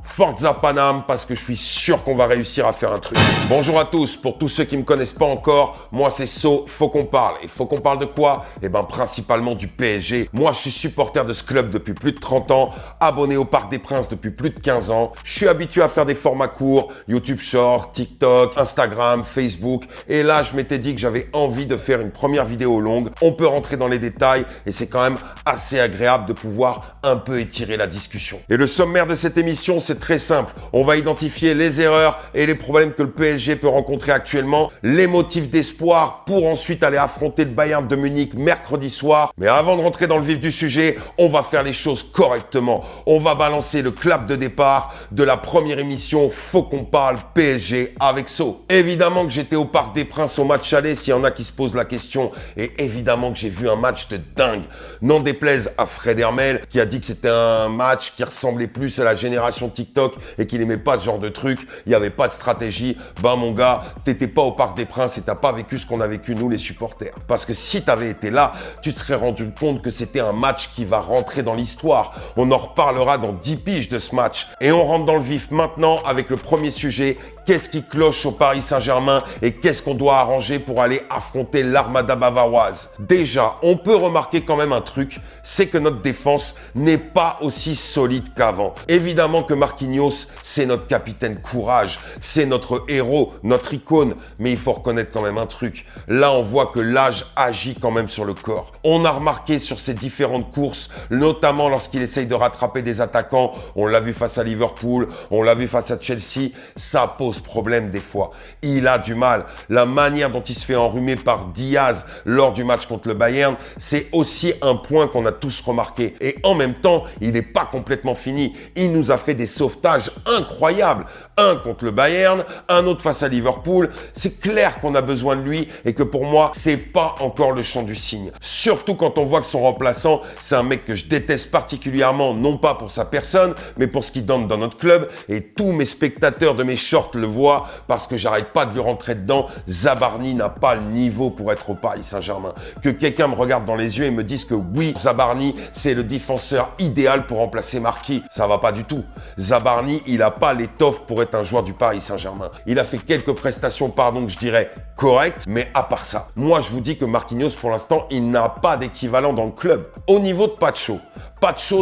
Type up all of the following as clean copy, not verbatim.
Forza Paname parce que je suis sûr qu'on va réussir à faire un truc. Bonjour à tous, pour tous ceux qui me connaissent pas encore, moi c'est So, faut qu'on parle. Et faut qu'on parle de quoi? Eh ben principalement du PSG. Moi je suis supporter de ce club depuis plus de 30 ans, abonné au Parc des Princes depuis plus de 15 ans. Je suis habitué à faire des formats courts, YouTube Short, TikTok, Instagram, Facebook. Et là je m'étais dit que j'avais envie de faire une première vidéo longue. On peut rentrer dans les détails et c'est quand même assez agréable de pouvoir un peu étirer la discussion. Et le sommaire de cette émission, c'est très simple. On va identifier les erreurs et les problèmes que le PSG peut rencontrer actuellement, les motifs d'espoir pour ensuite aller affronter le Bayern de Munich mercredi soir. Mais avant de rentrer dans le vif du sujet, on va faire les choses correctement. On va balancer le clap de départ de la première émission Faut qu'on parle PSG avec So. Évidemment que j'étais au Parc des Princes au match aller, s'il y en a qui se posent la question. Et évidemment que j'ai vu un match de dingue. N'en déplaise à Fred Hermel qui a dit que c'était un match qui ressemblait plus à la génération TikTok et qu'il aimait pas ce genre de truc. Il n'y avait pas de stratégie. Ben mon gars, t'étais pas au Parc des Princes et t'as pas vécu ce qu'on a vécu nous les supporters. Parce que si t'avais été là, tu te serais rendu compte que c'était un match qui va rentrer dans l'histoire. On en reparlera dans 10 piges de ce match. Et on rentre dans le vif maintenant avec le premier sujet. Qu'est-ce qui cloche au Paris Saint-Germain et qu'est-ce qu'on doit arranger pour aller affronter l'armada bavaroise? Déjà, on peut remarquer quand même un truc, c'est que notre défense n'est pas aussi solide qu'avant. Évidemment que Marquinhos, c'est notre capitaine courage, c'est notre héros, notre icône, mais il faut reconnaître quand même un truc. Là, on voit que l'âge agit quand même sur le corps. On a remarqué sur ces différentes courses, notamment lorsqu'il essaye de rattraper des attaquants, on l'a vu face à Liverpool, on l'a vu face à Chelsea, ça pose problème des fois. Il a du mal. La manière dont il se fait enrhumer par Diaz lors du match contre le Bayern, c'est aussi un point qu'on a tous remarqué. Et en même temps, il n'est pas complètement fini. Il nous a fait des sauvetages incroyables. Un contre le Bayern, un autre face à Liverpool. C'est clair qu'on a besoin de lui et que pour moi, c'est pas encore le champ du signe. Surtout quand on voit que son remplaçant, c'est un mec que je déteste particulièrement, non pas pour sa personne, mais pour ce qu'il donne dans notre club. Et tous mes spectateurs de mes shorts le voient parce que j'arrête pas de lui rentrer dedans. Zabarni n'a pas le niveau pour être au Paris Saint-Germain. Que quelqu'un me regarde dans les yeux et me dise que oui, Zabarni, c'est le défenseur idéal pour remplacer Marquis. Ça va pas du tout. Zabarni, il a pas l'étoffe pour être un joueur du Paris Saint-Germain. Il a fait quelques prestations, que je dirais correctes, mais à part ça, moi je vous dis que Marquinhos, pour l'instant, il n'a pas d'équivalent dans le club. Au niveau de Pacho,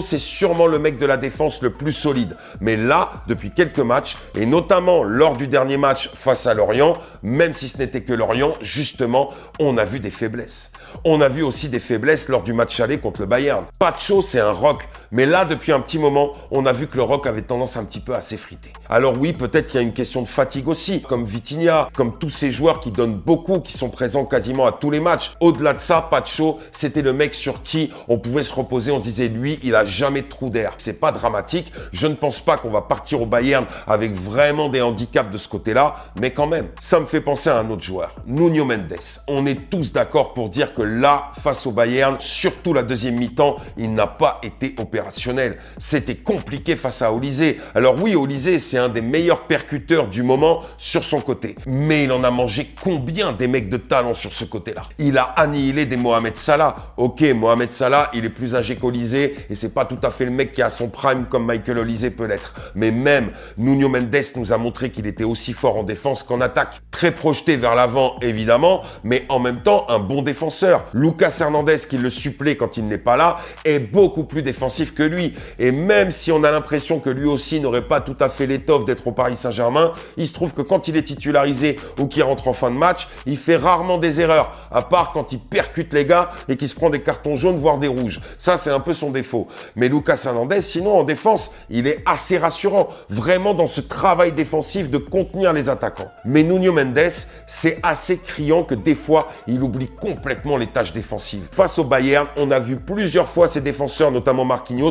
c'est sûrement le mec de la défense le plus solide. Mais là, depuis quelques matchs, et notamment lors du dernier match face à Lorient, même si ce n'était que Lorient, justement, on a vu des faiblesses. On a vu aussi des faiblesses lors du match aller contre le Bayern. Pacho, c'est un rock. Mais là, depuis un petit moment, on a vu que le rock avait tendance un petit peu à s'effriter. Alors oui, peut-être qu'il y a une question de fatigue aussi, comme Vitinha, comme tous ces joueurs qui donnent beaucoup, qui sont présents quasiment à tous les matchs. Au-delà de ça, Pacho, c'était le mec sur qui on pouvait se reposer. On disait, lui, il a jamais de trou d'air. C'est pas dramatique. Je ne pense pas qu'on va partir au Bayern avec vraiment des handicaps de ce côté-là, mais quand même. Ça me fait penser à un autre joueur, Nuno Mendes. On est tous d'accord pour dire que là, face au Bayern, surtout la deuxième mi-temps, il n'a pas été opérationnel. C'était compliqué face à Olysée. Alors oui, Olysée, c'est un des meilleurs percuteurs du moment sur son côté. Mais il en a mangé combien des mecs de talent sur ce côté-là? Il a annihilé des Mohamed Salah. Ok, Mohamed Salah, il est plus âgé qu'Olysée et c'est pas tout à fait le mec qui a son prime comme Michael Olysée peut l'être. Mais même, Nuno Mendes nous a montré qu'il était aussi fort en défense qu'en attaque. Très projeté vers l'avant, évidemment, mais en même temps, un bon défenseur. Lucas Hernandez, qui le supplée quand il n'est pas là, est beaucoup plus défensif que lui. Et même si on a l'impression que lui aussi n'aurait pas tout à fait l'étoffe d'être au Paris Saint-Germain, il se trouve que quand il est titularisé ou qu'il rentre en fin de match, il fait rarement des erreurs, à part quand il percute les gars et qu'il se prend des cartons jaunes, voire des rouges. Ça, c'est un peu son défaut. Mais Lucas Hernandez, sinon, en défense, il est assez rassurant, vraiment dans ce travail défensif de contenir les attaquants. Mais Nuno Mendes, c'est assez criant que des fois, il oublie complètement les tâches défensives. Face au Bayern, on a vu plusieurs fois ses défenseurs, notamment Marquinhos,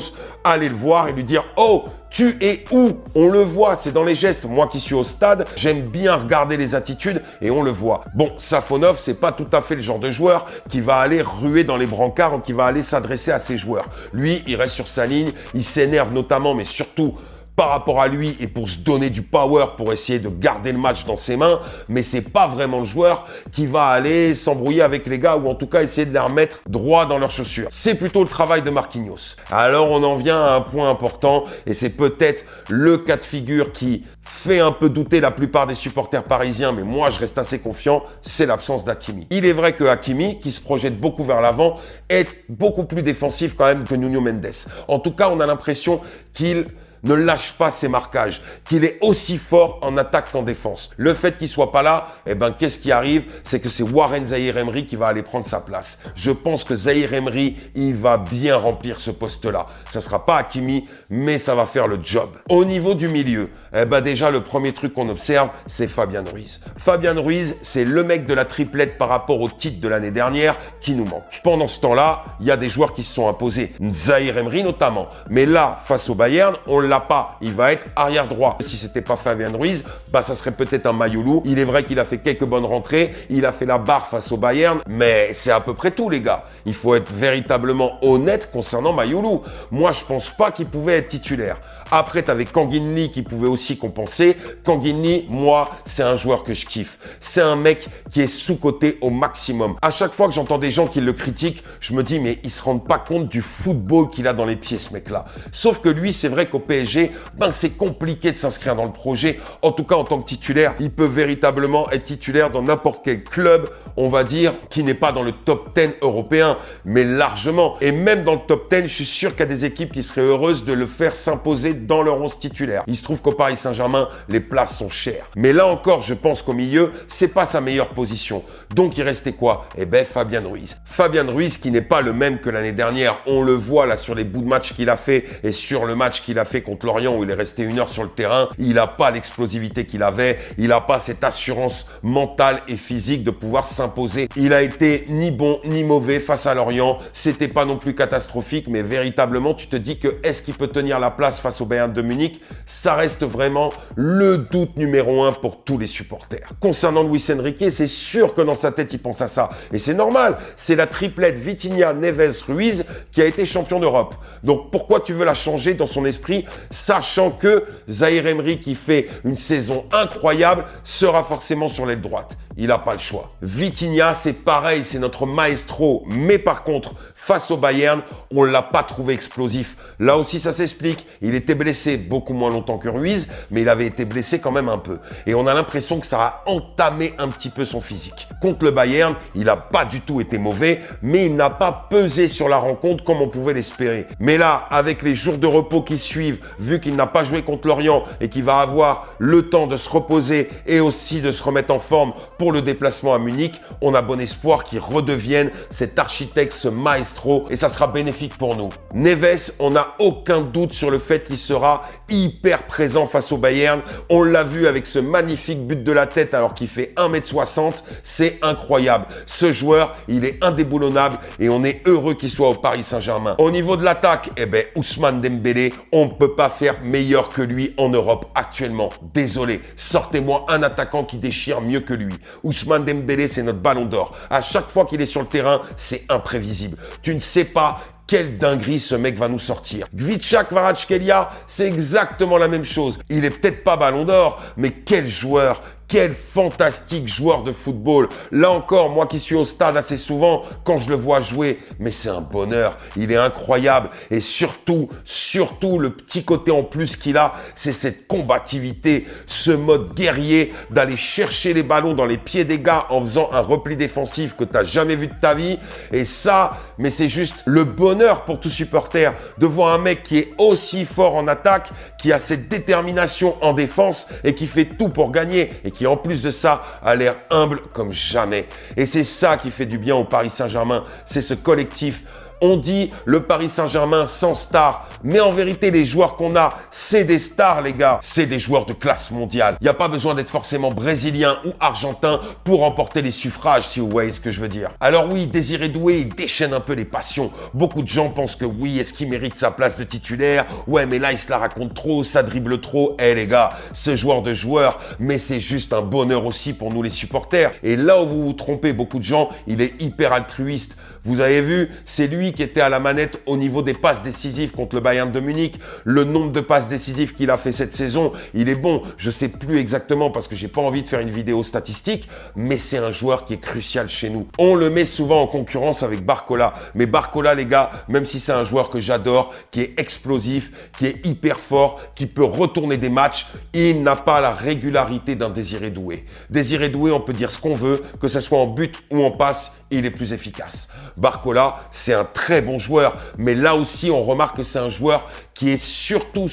aller le voir et lui dire « Oh, tu es où ?» On le voit, c'est dans les gestes. Moi qui suis au stade, j'aime bien regarder les attitudes et on le voit. Bon, Safonov, c'est pas tout à fait le genre de joueur qui va aller ruer dans les brancards ou qui va aller s'adresser à ses joueurs. Lui, il reste sur sa ligne, il s'énerve notamment, mais surtout par rapport à lui et pour se donner du power pour essayer de garder le match dans ses mains, mais c'est pas vraiment le joueur qui va aller s'embrouiller avec les gars ou en tout cas essayer de les remettre droit dans leurs chaussures. C'est plutôt le travail de Marquinhos. Alors on en vient à un point important et c'est peut-être le cas de figure qui fait un peu douter la plupart des supporters parisiens, mais moi je reste assez confiant, c'est l'absence d'Hakimi. Il est vrai que Hakimi, qui se projette beaucoup vers l'avant, est beaucoup plus défensif quand même que Nuno Mendes. En tout cas, on a l'impression qu'il ne lâche pas ses marquages, qu'il est aussi fort en attaque qu'en défense. Le fait qu'il soit pas là, eh ben, qu'est-ce qui arrive? C'est que c'est Warren Zaïre-Emery qui va aller prendre sa place. Je pense que Zaïre-Emery, il va bien remplir ce poste-là. Ça sera pas Hakimi, mais ça va faire le job. Au niveau du milieu, eh ben, déjà, le premier truc qu'on observe, c'est Fabian Ruiz. Fabian Ruiz, c'est le mec de la triplette par rapport au titre de l'année dernière qui nous manque. Pendant ce temps-là, il y a des joueurs qui se sont imposés. Zaïre-Emery notamment. Mais là, face au Bayern, on l'a pas. Il va être arrière droit. Si c'était pas Fabian Ruiz, bah ça serait peut-être un Mayoulou. Il est vrai qu'il a fait quelques bonnes rentrées. Il a fait la barre face au Bayern, mais c'est à peu près tout, les gars. Il faut être véritablement honnête concernant Mayoulou. Moi, je pense pas qu'il pouvait être titulaire. Après, tu avais Kangin Lee qui pouvait aussi compenser. Kangin Lee, moi, c'est un joueur que je kiffe. C'est un mec qui est sous-coté au maximum. À chaque fois que j'entends des gens qui le critiquent, je me dis, mais ils se rendent pas compte du football qu'il a dans les pieds, ce mec-là. Sauf que lui, c'est vrai qu'au PSG, ben, c'est compliqué de s'inscrire dans le projet. En tout cas, en tant que titulaire, il peut véritablement être titulaire dans n'importe quel club, on va dire, qui n'est pas dans le top 10 européen, mais largement. Et même dans le top 10, je suis sûr qu'il y a des équipes qui seraient heureuses de le faire s'imposer dans leur 11 titulaire. Il se trouve qu'au Paris Saint-Germain, les places sont chères. Mais là encore, je pense qu'au milieu, c'est pas sa meilleure position. Donc, il restait quoi? Eh ben, Fabian Ruiz. Fabian Ruiz qui n'est pas le même que l'année dernière. On le voit là sur les bouts de match qu'il a fait et sur le match qu'il a fait contre Lorient où il est resté 1 heure sur le terrain. Il n'a pas l'explosivité qu'il avait. Il n'a pas cette assurance mentale et physique de pouvoir s'imposer. Il a été ni bon ni mauvais face à Lorient. C'était pas non plus catastrophique, mais véritablement, tu te dis que est-ce qu'il peut tenir la place face au Bayern de Munich? Ça reste vraiment le doute numéro 1 pour tous les supporters. Concernant Luis Enrique, c'est sûr que dans sa tête, il pense à ça. Et c'est normal. C'est la triplette Vitinha, Neves, Ruiz qui a été champion d'Europe. Donc, pourquoi tu veux la changer dans son esprit, sachant que Zaïre-Emery, qui fait une saison incroyable, sera forcément sur l'aile droite? Il n'a pas le choix. Vitinha, c'est pareil, c'est notre maestro. Mais par contre, face au Bayern, on ne l'a pas trouvé explosif. Là aussi, ça s'explique. Il était blessé beaucoup moins longtemps que Ruiz, mais il avait été blessé quand même un peu. Et on a l'impression que ça a entamé un petit peu son physique. Contre le Bayern, il n'a pas du tout été mauvais, mais il n'a pas pesé sur la rencontre comme on pouvait l'espérer. Mais là, avec les jours de repos qui suivent, vu qu'il n'a pas joué contre Lorient et qu'il va avoir le temps de se reposer et aussi de se remettre en forme pour le déplacement à Munich, on a bon espoir qu'il redevienne cet architecte, ce maestro, et ça sera bénéfique pour nous. Neves, on n'a aucun doute sur le fait qu'il sera hyper présent face au Bayern. On l'a vu avec ce magnifique but de la tête alors qu'il fait 1m60. C'est incroyable. Ce joueur, il est indéboulonnable et on est heureux qu'il soit au Paris Saint-Germain. Au niveau de l'attaque, eh ben, Ousmane Dembélé, on ne peut pas faire meilleur que lui en Europe actuellement. Désolé, sortez-moi un attaquant qui déchire mieux que lui. Ousmane Dembélé, c'est notre ballon d'or. À chaque fois qu'il est sur le terrain, c'est imprévisible. Tu ne sais pas quelle dinguerie ce mec va nous sortir. Gvicha Kvaratskhelia, c'est exactement la même chose. Il est peut-être pas ballon d'or, mais quel joueur! Quel fantastique joueur de football. Là encore, moi qui suis au stade assez souvent, quand je le vois jouer, mais c'est un bonheur. Il est incroyable. Et surtout, le petit côté en plus qu'il a, c'est cette combativité, ce mode guerrier d'aller chercher les ballons dans les pieds des gars en faisant un repli défensif que tu n'as jamais vu de ta vie. Et ça, mais c'est juste le bonheur pour tout supporter de voir un mec qui est aussi fort en attaque, qui a cette détermination en défense et qui fait tout pour gagner et qui en plus de ça a l'air humble comme jamais. Et c'est ça qui fait du bien au Paris Saint-Germain, c'est ce collectif. On dit le Paris Saint-Germain sans stars, mais en vérité, les joueurs qu'on a, c'est des stars, les gars. C'est des joueurs de classe mondiale. Il n'y a pas besoin d'être forcément brésilien ou argentin pour remporter les suffrages, si vous voyez ce que je veux dire. Alors oui, Désiré Doué, il déchaîne un peu les passions. Beaucoup de gens pensent que oui, est-ce qu'il mérite sa place de titulaire? Ouais, mais là, il se la raconte trop, ça dribble trop. Eh les gars, ce joueur de joueur, mais c'est juste un bonheur aussi pour nous les supporters. Et là où vous vous trompez, beaucoup de gens, il est hyper altruiste. Vous avez vu, c'est lui qui était à la manette au niveau des passes décisives contre le Bayern de Munich. Le nombre de passes décisives qu'il a fait cette saison, il est bon. Je sais plus exactement parce que j'ai pas envie de faire une vidéo statistique, mais c'est un joueur qui est crucial chez nous. On le met souvent en concurrence avec Barcola. Mais Barcola, les gars, même si c'est un joueur que j'adore, qui est explosif, qui est hyper fort, qui peut retourner des matchs, il n'a pas la régularité d'un Désiré Doué. Désiré Doué, on peut dire ce qu'on veut, que ce soit en but ou en passe, il est plus efficace. Barcola, c'est un très bon joueur, mais là aussi, on remarque que c'est un joueur qui est surtout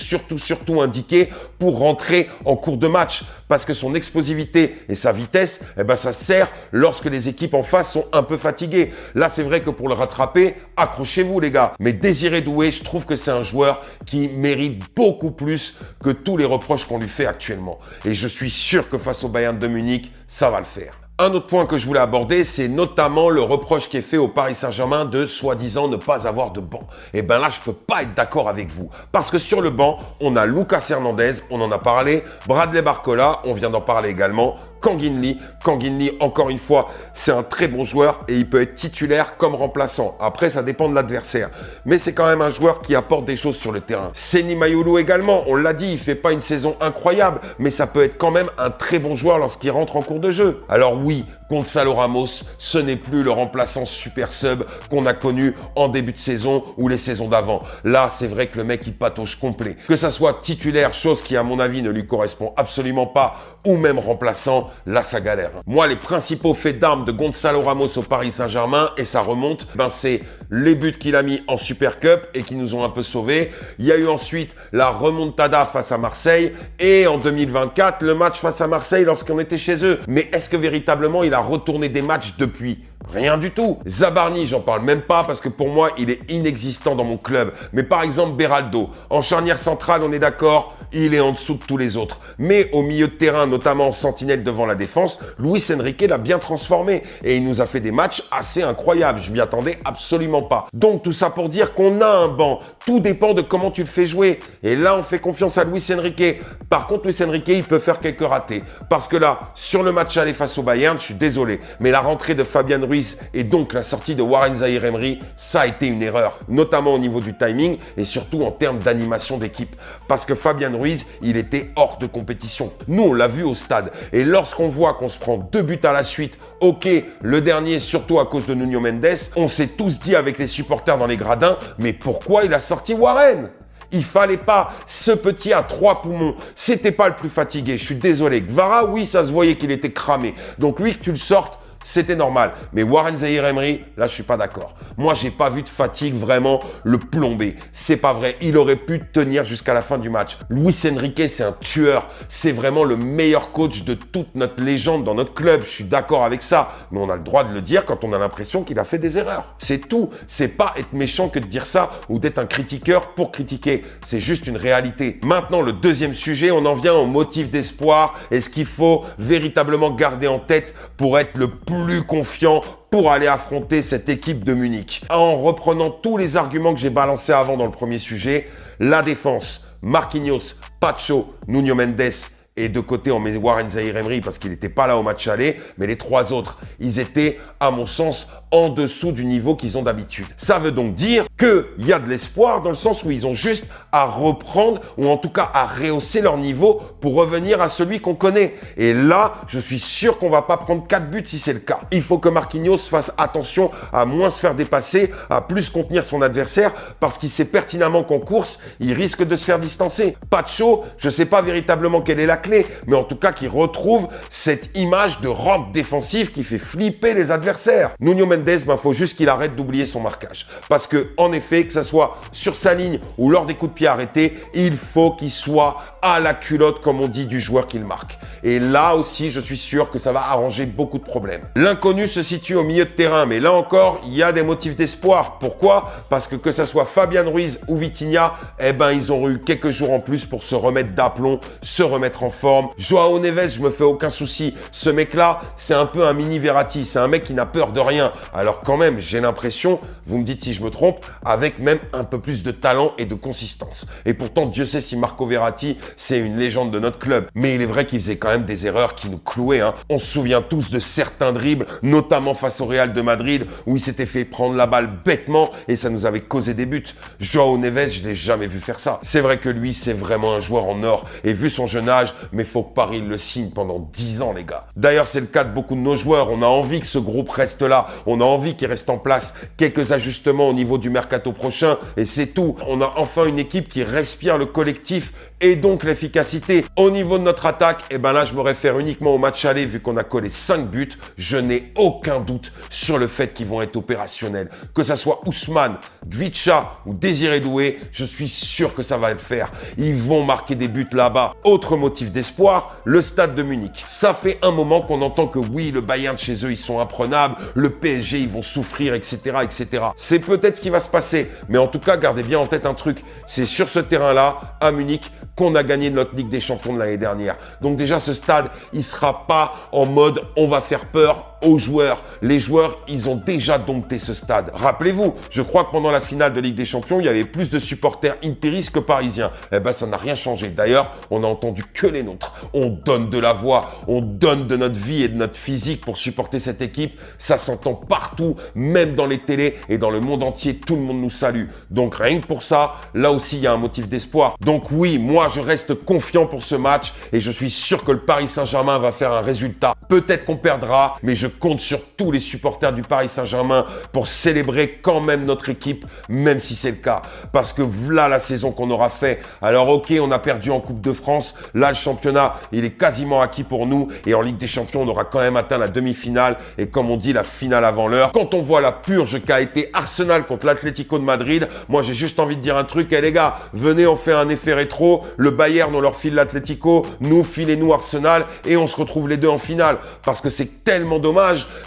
indiqué pour rentrer en cours de match parce que son explosivité et sa vitesse, eh ben, ça sert lorsque les équipes en face sont un peu fatiguées. Là, c'est vrai que pour le rattraper, accrochez-vous les gars. Mais Désiré Doué, je trouve que c'est un joueur qui mérite beaucoup plus que tous les reproches qu'on lui fait actuellement. Et je suis sûr que face au Bayern de Munich, ça va le faire. Un autre point que je voulais aborder, c'est notamment le reproche qui est fait au Paris Saint-Germain de soi-disant ne pas avoir de banc. Et bien là, je peux pas être d'accord avec vous. Parce que sur le banc, on a Lucas Hernandez, on en a parlé, Bradley Barcola, on vient d'en parler également, Kangin Lee. Kangin Lee, encore une fois, c'est un très bon joueur et il peut être titulaire comme remplaçant. Après, ça dépend de l'adversaire. Mais c'est quand même un joueur qui apporte des choses sur le terrain. Seny Mayulu également, on l'a dit, il fait pas une saison incroyable, mais ça peut être quand même un très bon joueur lorsqu'il rentre en cours de jeu. Alors oui, Gonçalo Ramos, ce n'est plus le remplaçant super sub qu'on a connu en début de saison ou les saisons d'avant. Là, c'est vrai que le mec, il patauge complet. Que ça soit titulaire, chose qui à mon avis ne lui correspond absolument pas, ou même remplaçant, là ça galère. Moi, les principaux faits d'armes de Gonçalo Ramos au Paris Saint-Germain, et ça remonte, ben c'est les buts qu'il a mis en Super Cup et qui nous ont un peu sauvés. Il y a eu ensuite la remontada face à Marseille et en 2024, le match face à Marseille lorsqu'on était chez eux. Mais est-ce que véritablement il a retourné des matchs depuis ? Rien du tout. Zabarni, j'en parle même pas parce que pour moi, il est inexistant dans mon club. Mais par exemple, Beraldo, en charnière centrale, on est d'accord, il est en dessous de tous les autres. Mais au milieu de terrain, notamment en sentinelle devant la défense, Luis Enrique l'a bien transformé et il nous a fait des matchs assez incroyables. Je m'y attendais absolument pas. Donc tout ça pour dire qu'on a un banc. Tout dépend de comment tu le fais jouer. Et là, on fait confiance à Luis Enrique. Par contre, Luis Enrique, il peut faire quelques ratés. Parce que là, sur le match aller face au Bayern, je suis désolé, mais la rentrée de Fabian Ruiz et donc la sortie de Warren Zaïre-Emery, ça a été une erreur, notamment au niveau du timing et surtout en termes d'animation d'équipe. Parce que Fabian Ruiz, il était hors de compétition. Nous, on l'a vu au stade. Et lorsqu'on voit qu'on se prend 2 buts à la suite, ok, le dernier surtout à cause de Nuno Mendes, on s'est tous dit avec les supporters dans les gradins, mais pourquoi il a sorti Warren ? Il fallait pas. Ce petit à 3 poumons, c'était pas le plus fatigué. Je suis désolé. Gvara, oui, ça se voyait qu'il était cramé. Donc lui, que tu le sortes, c'était normal. Mais Warren Zaïre-Emery, là, je suis pas d'accord. Moi, j'ai pas vu de fatigue vraiment le plomber. C'est pas vrai. Il aurait pu tenir jusqu'à la fin du match. Luis Enrique, c'est un tueur. C'est vraiment le meilleur coach de toute notre légende dans notre club. Je suis d'accord avec ça. Mais on a le droit de le dire quand on a l'impression qu'il a fait des erreurs. C'est tout. C'est pas être méchant que de dire ça ou d'être un critiqueur pour critiquer. C'est juste une réalité. Maintenant, le deuxième sujet, on en vient au motif d'espoir et ce qu'il faut véritablement garder en tête pour être le plus confiant pour aller affronter cette équipe de Munich. En reprenant tous les arguments que j'ai balancés avant dans le premier sujet, la défense, Marquinhos, Pacho, Nuno Mendes et de côté on met Warren Zaïre-Emery parce qu'il n'était pas là au match aller, mais les 3 autres, ils étaient à mon sens en dessous du niveau qu'ils ont d'habitude. Ça veut donc dire qu'il y a de l'espoir dans le sens où ils ont juste à reprendre ou en tout cas à rehausser leur niveau pour revenir à celui qu'on connaît. Et là, je suis sûr qu'on va pas prendre 4 buts si c'est le cas. Il faut que Marquinhos fasse attention à moins se faire dépasser, à plus contenir son adversaire parce qu'il sait pertinemment qu'en course, il risque de se faire distancer. Pacho, je sais pas véritablement quelle est la clé, mais en tout cas qu'il retrouve cette image de rock défensif qui fait flipper les adversaires. Nuno Mendes, faut juste qu'il arrête d'oublier son marquage. Parce que, en effet, que ce soit sur sa ligne ou lors des coups de pied arrêtés, il faut qu'il soit à la culotte, comme on dit, du joueur qu'il marque. Et là aussi, je suis sûr que ça va arranger beaucoup de problèmes. L'inconnu se situe au milieu de terrain, mais là encore, il y a des motifs d'espoir. Pourquoi ? Parce que ce soit Fabian Ruiz ou Vitinha, eh ben, ils ont eu quelques jours en plus pour se remettre d'aplomb, se remettre en forme. Joao Neves, je me fais aucun souci. Ce mec-là, c'est un peu un mini Verratti. C'est un mec qui n'a peur de rien. Alors quand même, j'ai l'impression, vous me dites si je me trompe, avec même un peu plus de talent et de consistance. Et pourtant, Dieu sait si Marco Verratti, c'est une légende de notre club. Mais il est vrai qu'il faisait quand même des erreurs qui nous clouaient. On se souvient tous de certains dribbles, notamment face au Real de Madrid, où il s'était fait prendre la balle bêtement et ça nous avait causé des buts. Joao Neves, je l'ai jamais vu faire ça. C'est vrai que lui, c'est vraiment un joueur en or et vu son jeune âge, mais faut que Paris le signe pendant 10 ans, les gars. D'ailleurs, c'est le cas de beaucoup de nos joueurs. On a envie que ce groupe reste là. On a envie qu'il reste en place. Quelques ajustements au niveau du mercato prochain et c'est tout. On a enfin une équipe qui respire le collectif et donc l'efficacité. Au niveau de notre attaque, et ben là, je me réfère uniquement au match aller vu qu'on a collé 5 buts. Je n'ai aucun doute sur le fait qu'ils vont être opérationnels. Que ça soit Ousmane, Gvicha ou Désiré Doué, je suis sûr que ça va le faire. Ils vont marquer des buts là-bas. Autre motif d'espoir, le stade de Munich. Ça fait un moment qu'on entend que oui, le Bayern chez eux, ils sont imprenables. Le PSG, ils vont souffrir, etc., etc. C'est peut-être ce qui va se passer. Mais en tout cas, gardez bien en tête un truc. C'est sur ce terrain-là, à Munich, qu'on a gagné notre Ligue des Champions de l'année dernière. Donc déjà, ce stade, il sera pas en mode on va faire peur aux joueurs. Les joueurs, ils ont déjà dompté ce stade. Rappelez-vous, je crois que pendant la finale de Ligue des Champions, il y avait plus de supporters interistes que parisiens. Eh ben, ça n'a rien changé. D'ailleurs, on n'a entendu que les nôtres. On donne de la voix, on donne de notre vie et de notre physique pour supporter cette équipe. Ça s'entend partout, même dans les télés et dans le monde entier, tout le monde nous salue. Donc rien que pour ça, là aussi, il y a un motif d'espoir. Donc oui, moi, je reste confiant pour ce match et je suis sûr que le Paris Saint-Germain va faire un résultat. Peut-être qu'on perdra, mais je compte sur tous les supporters du Paris Saint-Germain pour célébrer quand même notre équipe, même si c'est le cas. Parce que voilà la saison qu'on aura fait. Alors ok, on a perdu en Coupe de France. Là, le championnat, il est quasiment acquis pour nous. Et en Ligue des Champions, on aura quand même atteint la demi-finale. Et comme on dit, la finale avant l'heure. Quand on voit la purge qu'a été Arsenal contre l'Atlético de Madrid, moi, j'ai juste envie de dire un truc. Eh les gars, venez, on fait un effet rétro. Le Bayern, on leur file l'Atlético. Nous, filez-nous Arsenal. Et on se retrouve les deux en finale. Parce que c'est tellement dommage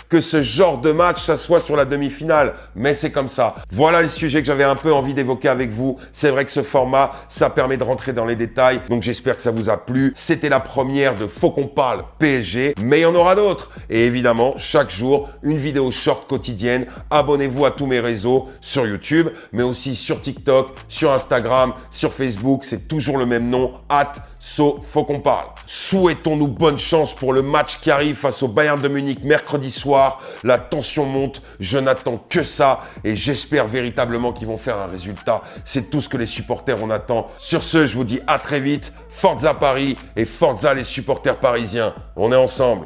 que ce genre de match, ça soit sur la demi-finale. Mais c'est comme ça. Voilà les sujets que j'avais un peu envie d'évoquer avec vous. C'est vrai que ce format, ça permet de rentrer dans les détails. Donc j'espère que ça vous a plu. C'était la première de Faut qu'on parle PSG. Mais il y en aura d'autres. Et évidemment, chaque jour, une vidéo short quotidienne. Abonnez-vous à tous mes réseaux sur YouTube, mais aussi sur TikTok, sur Instagram, sur Facebook. C'est toujours le même nom. Faut qu'on parle. Souhaitons-nous bonne chance pour le match qui arrive face au Bayern de Munich mercredi soir. La tension monte, je n'attends que ça et j'espère véritablement qu'ils vont faire un résultat. C'est tout ce que les supporters on attend. Sur ce, je vous dis à très vite. Forza Paris et Forza les supporters parisiens. On est ensemble.